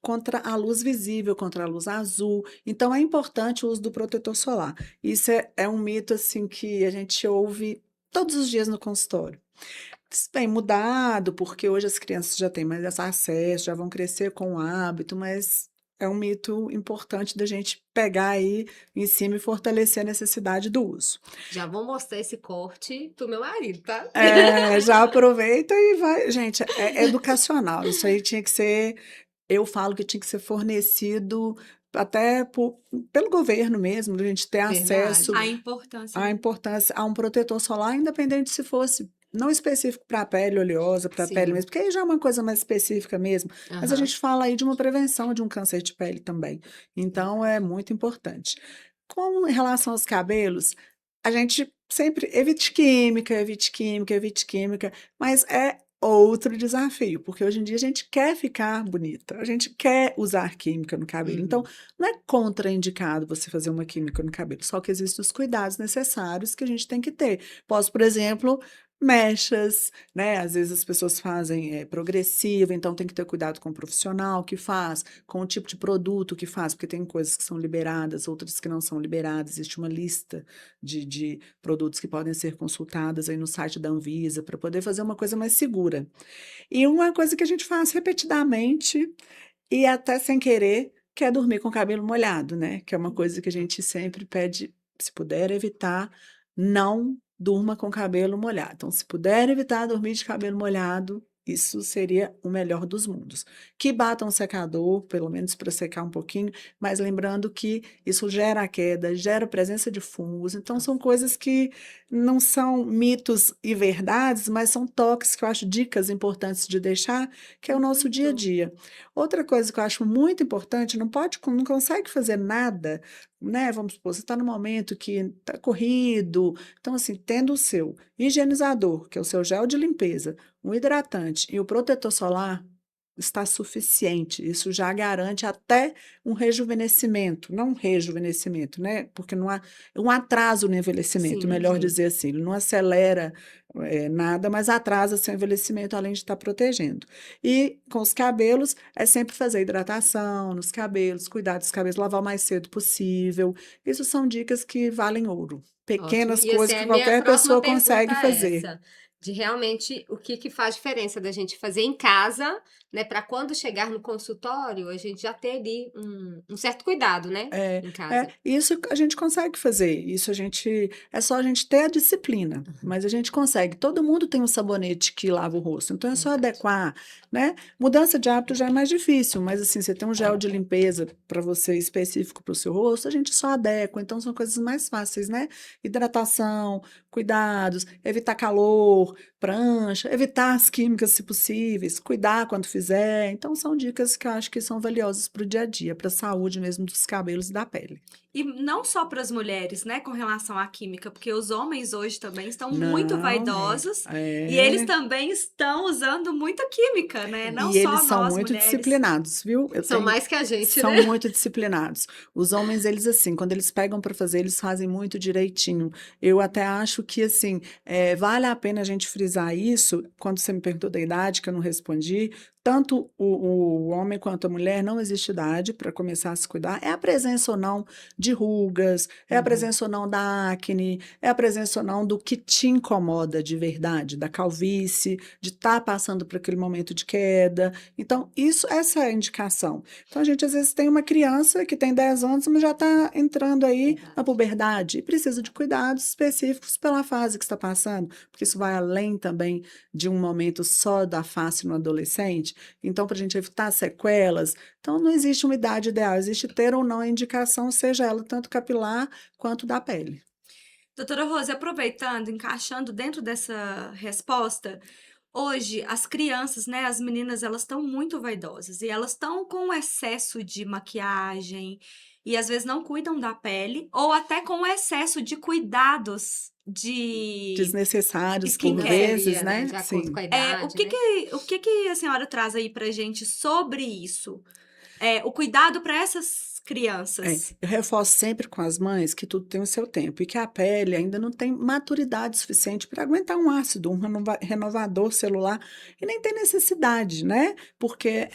contra a luz visível, contra a luz azul. Então, é importante o uso do protetor solar. Isso é um mito, assim, que a gente ouve todos os dias no consultório. Isso tem mudado, porque hoje as crianças já têm mais esse acesso, já vão crescer com o hábito, mas é um mito importante da gente pegar aí em cima e fortalecer a necessidade do uso.
Já vou mostrar esse corte pro meu marido, tá?
Já aproveita e vai. Gente, é educacional. Isso aí tinha que ser. Eu falo que tinha que ser fornecido até pelo governo mesmo, a gente ter acesso
Verdade.
A importância,
à
né?
importância a um protetor solar, independente se fosse não específico para a pele oleosa, para a pele
Sim.
mesmo, porque aí já é uma coisa mais específica mesmo. Mas a
Aham.
gente fala aí de uma prevenção de um câncer de pele também. Então é muito importante. Com relação aos cabelos, a gente sempre evite química, evite química, evite química, mas é outro desafio, porque hoje em dia a gente quer ficar bonita, a gente quer usar química no cabelo. Então,
Uhum.
não é contraindicado você fazer uma química no cabelo, só que existem os cuidados necessários que a gente tem que ter. Posso, por exemplo, mechas, né? Às vezes as pessoas fazem progressiva, então tem que ter cuidado com o profissional que faz, com o tipo de produto que faz, porque tem coisas que são liberadas, outras que não são liberadas. Existe uma lista de produtos que podem ser consultadas aí no site da Anvisa para poder fazer uma coisa mais segura. E uma coisa que a gente faz repetidamente e até sem querer, que é dormir com o cabelo molhado, né? Que é uma coisa que a gente sempre pede, se puder evitar, não durma com o cabelo molhado. Então, se puder evitar dormir de cabelo molhado, isso seria o melhor dos mundos. Que bata um secador, pelo menos para secar um pouquinho, mas lembrando que isso gera a queda, gera presença de fungos. Então, são coisas que não são mitos e verdades, mas são toques que eu acho dicas importantes de deixar, que é o nosso dia a
Muito.
dia. Outra coisa que eu acho muito importante, não consegue fazer nada, né? Vamos supor, você está num momento que está corrido, então assim, tendo o seu higienizador, que é o seu gel de limpeza, um hidratante e o protetor solar, está suficiente. Isso já garante até um rejuvenescimento, não um rejuvenescimento, né? Porque não há um atraso no envelhecimento,
Sim,
melhor
sim.
dizer assim, ele não acelera nada, mas atrasa seu envelhecimento, além de estar protegendo. E com os cabelos, é sempre fazer hidratação nos cabelos, cuidar dos cabelos, lavar o mais cedo possível. Isso são dicas que valem ouro.
Ótimo.
Pequenas
E assim,
coisas
a
que
minha
qualquer
próxima
pessoa
pergunta
consegue
é
fazer.
essa, de realmente o que que faz diferença da gente fazer em casa, né, para quando chegar no consultório, a gente já ter ali um certo cuidado, né, em casa.
Isso a gente consegue fazer. Isso é só a gente ter a disciplina, mas a gente consegue. Todo mundo tem um sabonete que lava o rosto, então é só
Verdade.
adequar, né? Mudança de hábito já é mais difícil, mas assim, você tem um gel de limpeza para você específico para o seu rosto, a gente só adequa. Então são coisas mais fáceis, né? Hidratação, cuidados, evitar calor, prancha, evitar as químicas se possíveis, cuidar quando fizer. Então são dicas que eu acho que são valiosas para o dia a dia, para a saúde mesmo dos cabelos e da pele.
E não só para as mulheres, né, com relação à química, porque os homens hoje também estão muito
Não,
vaidosos e eles
é.
também estão usando muita química, né? Não
E eles
só
são
nós
muito
mulheres.
disciplinados, viu?
São mais que a gente, né?
São muito disciplinados. Os homens, eles assim, quando eles pegam para fazer, eles fazem muito direitinho. Eu até acho que assim, vale a pena a gente frisar isso. Quando você me perguntou da idade, que eu não respondi, tanto o homem quanto a mulher, não existe idade para começar a se cuidar. É a presença ou não de rugas, é a
Uhum.
presença ou não da acne, é a presença ou não do que te incomoda de verdade, da calvície, de estar passando por aquele momento de queda. Então, essa é a indicação. Então, a gente às vezes tem uma criança que tem 10 anos, mas já está entrando aí na
Verdade.
puberdade e precisa de cuidados específicos pela fase que está passando, porque isso vai além também de um momento só da face no adolescente. Então, para a gente evitar sequelas, então não existe uma idade ideal, existe ter ou não a indicação, seja ela tanto capilar quanto da pele.
Doutora Rose, aproveitando, encaixando dentro dessa resposta, hoje as crianças, né, as meninas, elas estão muito vaidosas e elas estão com excesso de maquiagem e às vezes não cuidam da pele ou até com excesso de cuidados de
Desnecessários por
Não
skincare.
vezes,
seria, né,
né?
de acordo com
Sim.
a idade, né?
O que que a senhora traz aí pra gente sobre isso? O cuidado para essas crianças.
Eu reforço sempre com as mães que tudo tem o seu tempo e que a pele ainda não tem maturidade suficiente para aguentar um ácido, um renovador celular, e nem tem necessidade, né? Porque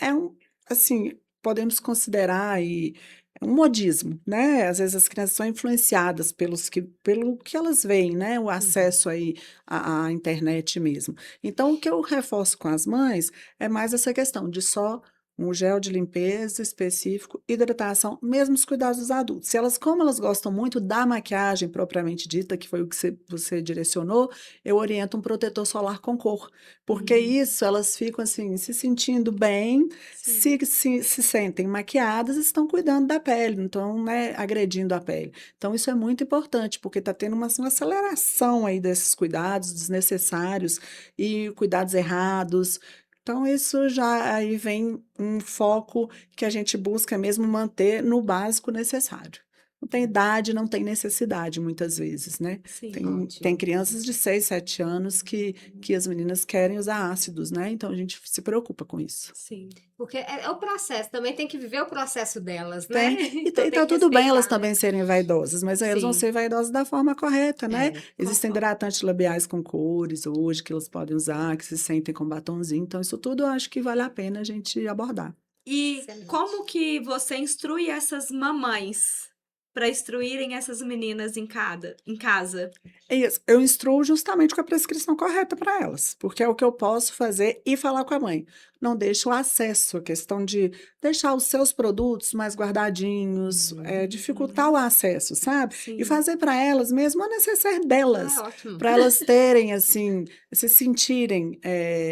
assim, podemos considerar aí um modismo, né? Às vezes as crianças são influenciadas pelo que elas veem, né? O
Uhum.
acesso aí à internet mesmo. Então, o que eu reforço com as mães é mais essa questão de só um gel de limpeza específico, hidratação, mesmo os cuidados dos adultos. Como elas gostam muito da maquiagem propriamente dita, que foi o que você direcionou, eu oriento um protetor solar com cor, porque
Hum,
isso elas ficam assim, se sentindo bem,
Sim.
se sentem maquiadas, e estão cuidando da pele, não estão, né, agredindo a pele. Então, isso é muito importante, porque está tendo uma aceleração aí desses cuidados desnecessários e cuidados errados. Então, isso já aí vem um foco que a gente busca mesmo manter no básico necessário. não tem idade, não tem necessidade, muitas vezes, né?
Sim.
Tem
Ótimo.
crianças de 6, 7 anos que as meninas querem usar ácidos, né? Então a gente se preocupa com isso.
Sim.
Porque é o processo, também tem que viver o processo delas, né?
Tem,
Então
e
tem
tá
que
tudo bem elas
respeitar, né?
também serem vaidosas, mas aí elas vão
Sim,
ser vaidosas da forma correta, né? Existem
concordo.
hidratantes labiais com cores hoje que elas podem usar, que se sentem com batonzinho, então isso tudo eu acho que vale a pena a gente abordar.
E
Excelente.
como que você instrui essas mamães para instruírem essas meninas em casa?
É isso, eu instruo justamente com a prescrição correta para elas, porque é o que eu posso fazer e falar com a mãe. Não deixe o acesso, a questão de deixar os seus produtos mais guardadinhos, dificultar
Uhum.
o acesso, sabe? E
Sim.
fazer para elas mesmo o necessário
Ah,
delas,
ótimo.
para elas terem, assim, se sentirem,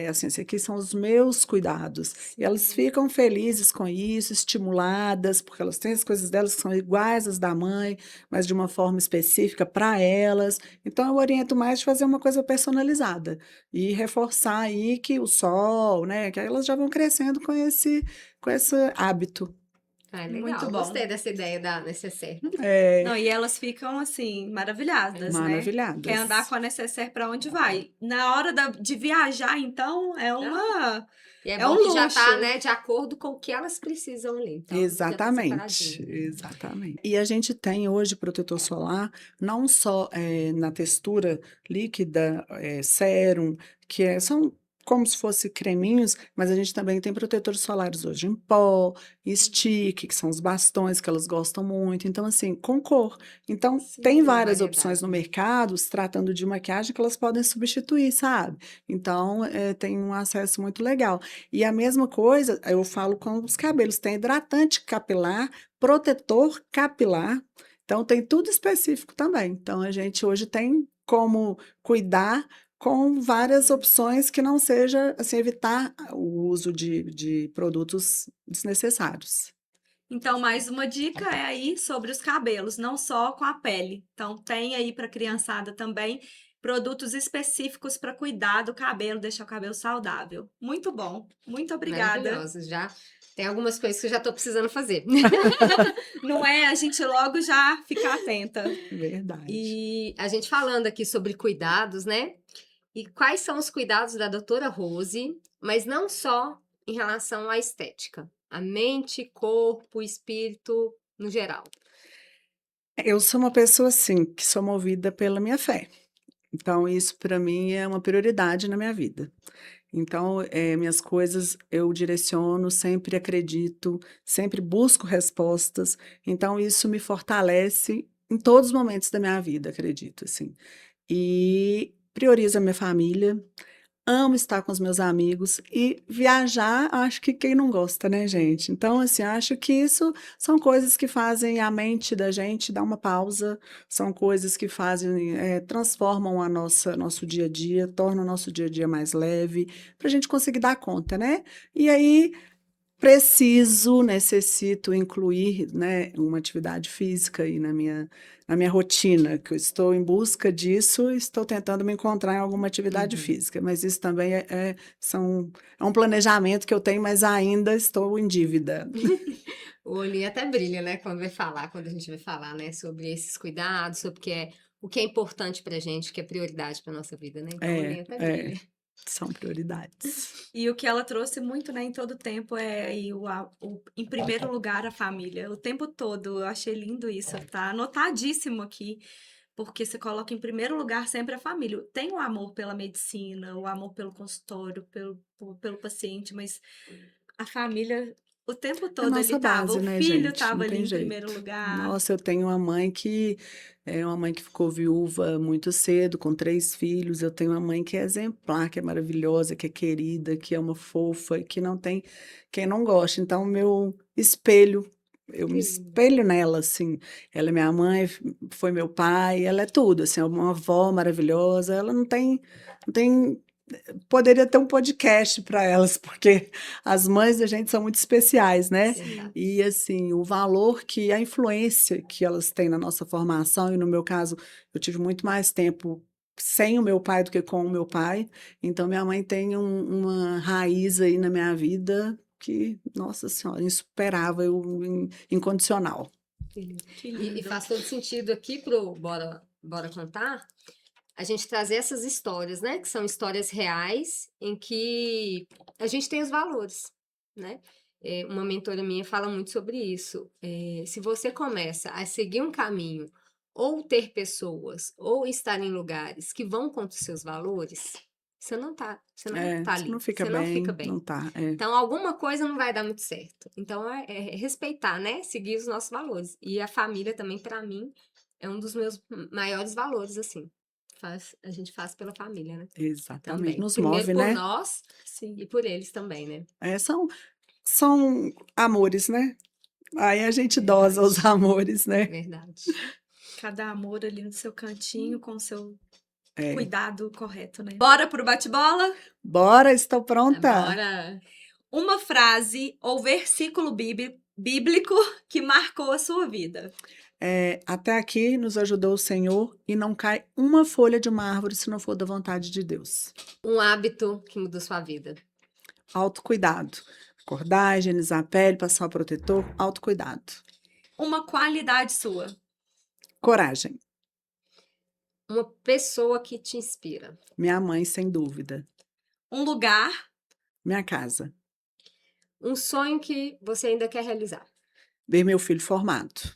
assim, esses aqui são os meus cuidados. E elas
Sim.
ficam felizes com isso, estimuladas, porque elas têm as coisas delas que são iguais às da mãe, mas de uma forma específica para elas. Então, eu oriento mais de fazer uma coisa personalizada e reforçar aí que o sol, né, que aí elas já vão crescendo com esse hábito.
Ah,
Muito
legal.
bom.
Gostei dessa ideia da necessaire.
É,
Não, e elas ficam assim, maravilhadas, né? Quer andar
maravilhadas.
com a necessaire para onde vai. Na hora de viajar, então,
Ah, e é
é
bom
um
que já
luxo.
tá, né, de acordo com o que elas precisam ali. Então, já tá
Exatamente,
separadinho.
exatamente. E a gente tem hoje protetor solar, não só na textura líquida, sérum, são como se fossem creminhos, mas a gente também tem protetores solares hoje em pó, stick, que são os bastões que elas gostam muito. Então, assim, com cor. Então,
Sim.
tem
Tem uma
várias opções
variedade,
no
né?
mercado, se tratando de maquiagem, que elas podem substituir, sabe? Então, tem um acesso muito legal. E a mesma coisa, eu falo com os cabelos, tem hidratante capilar, protetor capilar, então tem tudo específico também. Então a gente hoje tem como cuidar com várias opções que não seja assim, evitar o uso de produtos desnecessários.
Então, mais uma dica é aí sobre os cabelos, não só com a pele. Então, tem aí para criançada também produtos específicos para cuidar do cabelo, deixar o cabelo saudável. Muito bom. Muito obrigada.
Maravilhosos. Já tem algumas coisas que eu já tô precisando fazer.
Não é a gente logo já ficar atenta.
Verdade.
E a gente falando aqui sobre cuidados, né? E quais são os cuidados da doutora Rose, mas não só em relação à estética, a mente, corpo, espírito, no geral.
Eu sou uma pessoa assim, que sou movida pela minha fé. Então, isso para mim é uma prioridade na minha vida. Então, minhas coisas eu direciono, sempre acredito, sempre busco respostas. Então, isso me fortalece em todos os momentos da minha vida, acredito, assim. E priorizo a minha família, amo estar com os meus amigos e viajar, acho que quem não gosta, né, gente? Então, assim, acho que isso são coisas que fazem a mente da gente dar uma pausa, são coisas que fazem, transformam a nosso dia a dia, tornam o nosso dia a dia mais leve, para a gente conseguir dar conta, né? E aí necessito incluir, né, uma atividade física aí na minha rotina, que eu estou em busca disso, e estou tentando me encontrar em alguma atividade
Uhum.
física, mas isso também é um planejamento que eu tenho, mas ainda estou em dívida.
O olhinho até brilha, né, quando a gente vai falar, né, sobre esses cuidados, sobre o que é importante pra gente, o que é prioridade pra nossa vida, né? Então o
É,
olhinho até
é,
brilha.
são prioridades.
E o que ela trouxe muito, né, em todo tempo é aí em primeiro lugar a família. O tempo todo. Eu achei lindo isso. Tá anotadíssimo aqui. Porque você coloca em primeiro lugar sempre a família. Tem o amor pela medicina, o amor pelo consultório, pelo paciente, mas a família o tempo
É a
todo ali
nossa
tava. O
base, né,
filho
gente?
tava
Não
ali
tem
em primeiro
jeito.
lugar.
Nossa, eu tenho uma mãe que ficou viúva muito cedo, com 3 filhos. Eu tenho uma mãe que é exemplar, que é maravilhosa, que é querida, que é uma fofa, que não tem quem não goste. Então, meu espelho, eu me
Que lindo.
espelho nela, assim. Ela é minha mãe, foi meu pai, ela é tudo, assim, é uma avó maravilhosa. Ela não tem poderia ter um podcast para elas, porque as mães da gente são muito especiais, né?
Sim.
E assim, o valor que a influência que elas têm na nossa formação, e no meu caso, eu tive muito mais tempo sem o meu pai do que com o meu pai. Então, minha mãe tem uma raiz aí na minha vida que, nossa senhora, insuperável, incondicional.
Beleza.
Que
E
lindo.
faz todo sentido aqui pro Bora Contar, a gente trazer essas histórias, né? Que são histórias reais, em que a gente tem os valores, né? Uma mentora minha fala muito sobre isso. Se você começa a seguir um caminho, ou ter pessoas, ou estar em lugares que vão contra os seus valores, você não tá
Você
ali,
não fica
você não fica
bem,
bem.
não tá.
Então, alguma coisa não vai dar muito certo. Então, é respeitar, né? Seguir os nossos valores. E a família também, para mim, é um dos meus maiores valores, assim. A gente faz pela família, né?
Exatamente,
Também.
nos
Primeiro
move,
por
né?
nós
Sim.
e por eles também, né?
São amores, né? Aí a gente dosa os
Verdade.
amores, né?
Verdade.
Cada amor ali no seu cantinho, com o seu
É.
cuidado correto, né? Bora pro bate-bola?
Bora, estou pronta.
Bora!
Uma frase ou versículo bíblico que marcou a sua vida.
Até aqui nos ajudou o Senhor e não cai uma folha de uma árvore se não for da vontade de Deus.
Um hábito que mudou sua vida.
Autocuidado. Acordar, higienizar a pele, passar o protetor, autocuidado.
Uma qualidade sua.
Coragem.
Uma pessoa que te inspira.
Minha mãe, sem dúvida.
Um lugar.
Minha casa.
Um sonho que você ainda quer realizar.
Ver meu filho formado.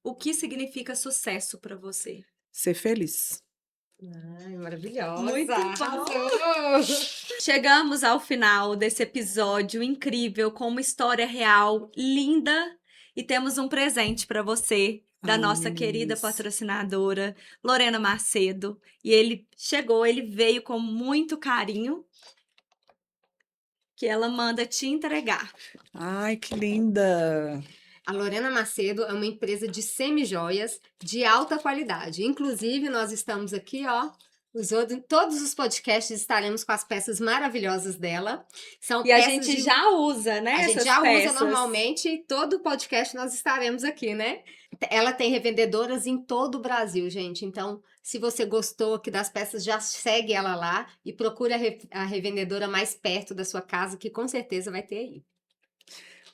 O que significa sucesso para você?
Ser feliz.
Ai, maravilhosa!
Muito bom!
Arrasou!
Chegamos ao final desse episódio incrível, com uma história real linda. E temos um presente para você, da
Ai,
nossa querida
meninas.
patrocinadora, Lorena Macedo. E ele veio com muito carinho, que ela manda te entregar.
Ai, que linda!
A Lorena Macedo é uma empresa de semijoias de alta qualidade. Inclusive, nós estamos aqui, ó. Todos os podcasts estaremos com as peças maravilhosas dela. São
E a
peças
gente
de
já usa, né?
A gente
essas
já
peças.
usa normalmente e todo podcast nós estaremos aqui, né? Ela tem revendedoras em todo o Brasil, gente. Então, se você gostou aqui das peças, já segue ela lá e procura a revendedora mais perto da sua casa, que com certeza vai ter aí.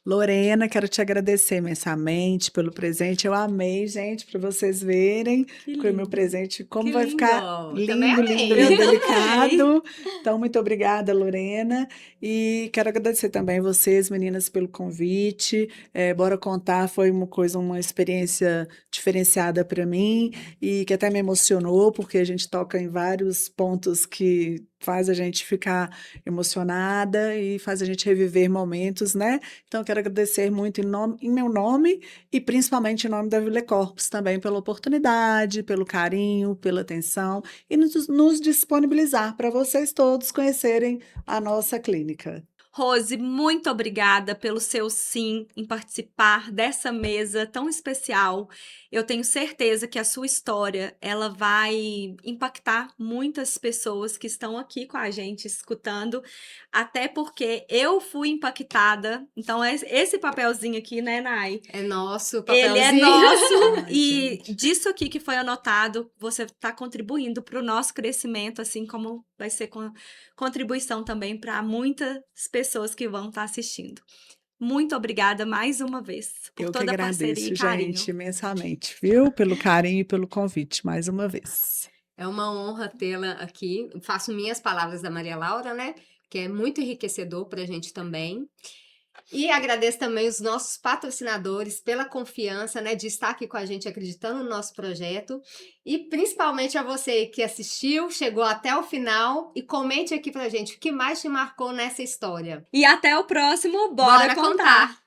Lorena, quero te agradecer imensamente pelo presente. Eu amei, gente, para vocês verem.
Que
Foi meu
lindo.
presente. Como
Que
vai ficar
lindo! Também
lindo,
amei.
lindo,
Eu
lindo,
também.
delicado. Então, muito obrigada, Lorena. E quero agradecer também vocês, meninas, pelo convite. Bora Contar foi uma experiência diferenciada para mim e que até me emocionou, porque a gente toca em vários pontos que faz a gente ficar emocionada e faz a gente reviver momentos, né? Então, quero agradecer muito em meu nome e principalmente em nome da Vile Corpus também pela oportunidade, pelo carinho, pela atenção e nos disponibilizar para vocês todos conhecerem a nossa clínica.
Rose, muito obrigada pelo seu sim em participar dessa mesa tão especial. Eu tenho certeza que a sua história, ela vai impactar muitas pessoas que estão aqui com a gente escutando, até porque eu fui impactada. Então, esse papelzinho aqui, né, Nai?
É nosso
Ele é
papelzinho.
nosso
Ai,
e
gente.
disso aqui que foi anotado, você está contribuindo para o nosso crescimento, assim como vai ser contribuição também para muitas pessoas que vão estar assistindo. Muito obrigada mais uma vez por
Eu que
toda a parceria e
agradeço,
carinho.
gente, imensamente, viu? Pelo carinho e pelo convite, mais uma vez.
É uma honra tê-la aqui. Faço minhas palavras da Maria Laura, né? Que é muito enriquecedor para a gente também. E agradeço também os nossos patrocinadores pela confiança, né, de estar aqui com a gente, acreditando no nosso projeto. E principalmente a você que assistiu, chegou até o final e comente aqui pra gente o que mais te marcou nessa história.
E até o próximo Bora Contar!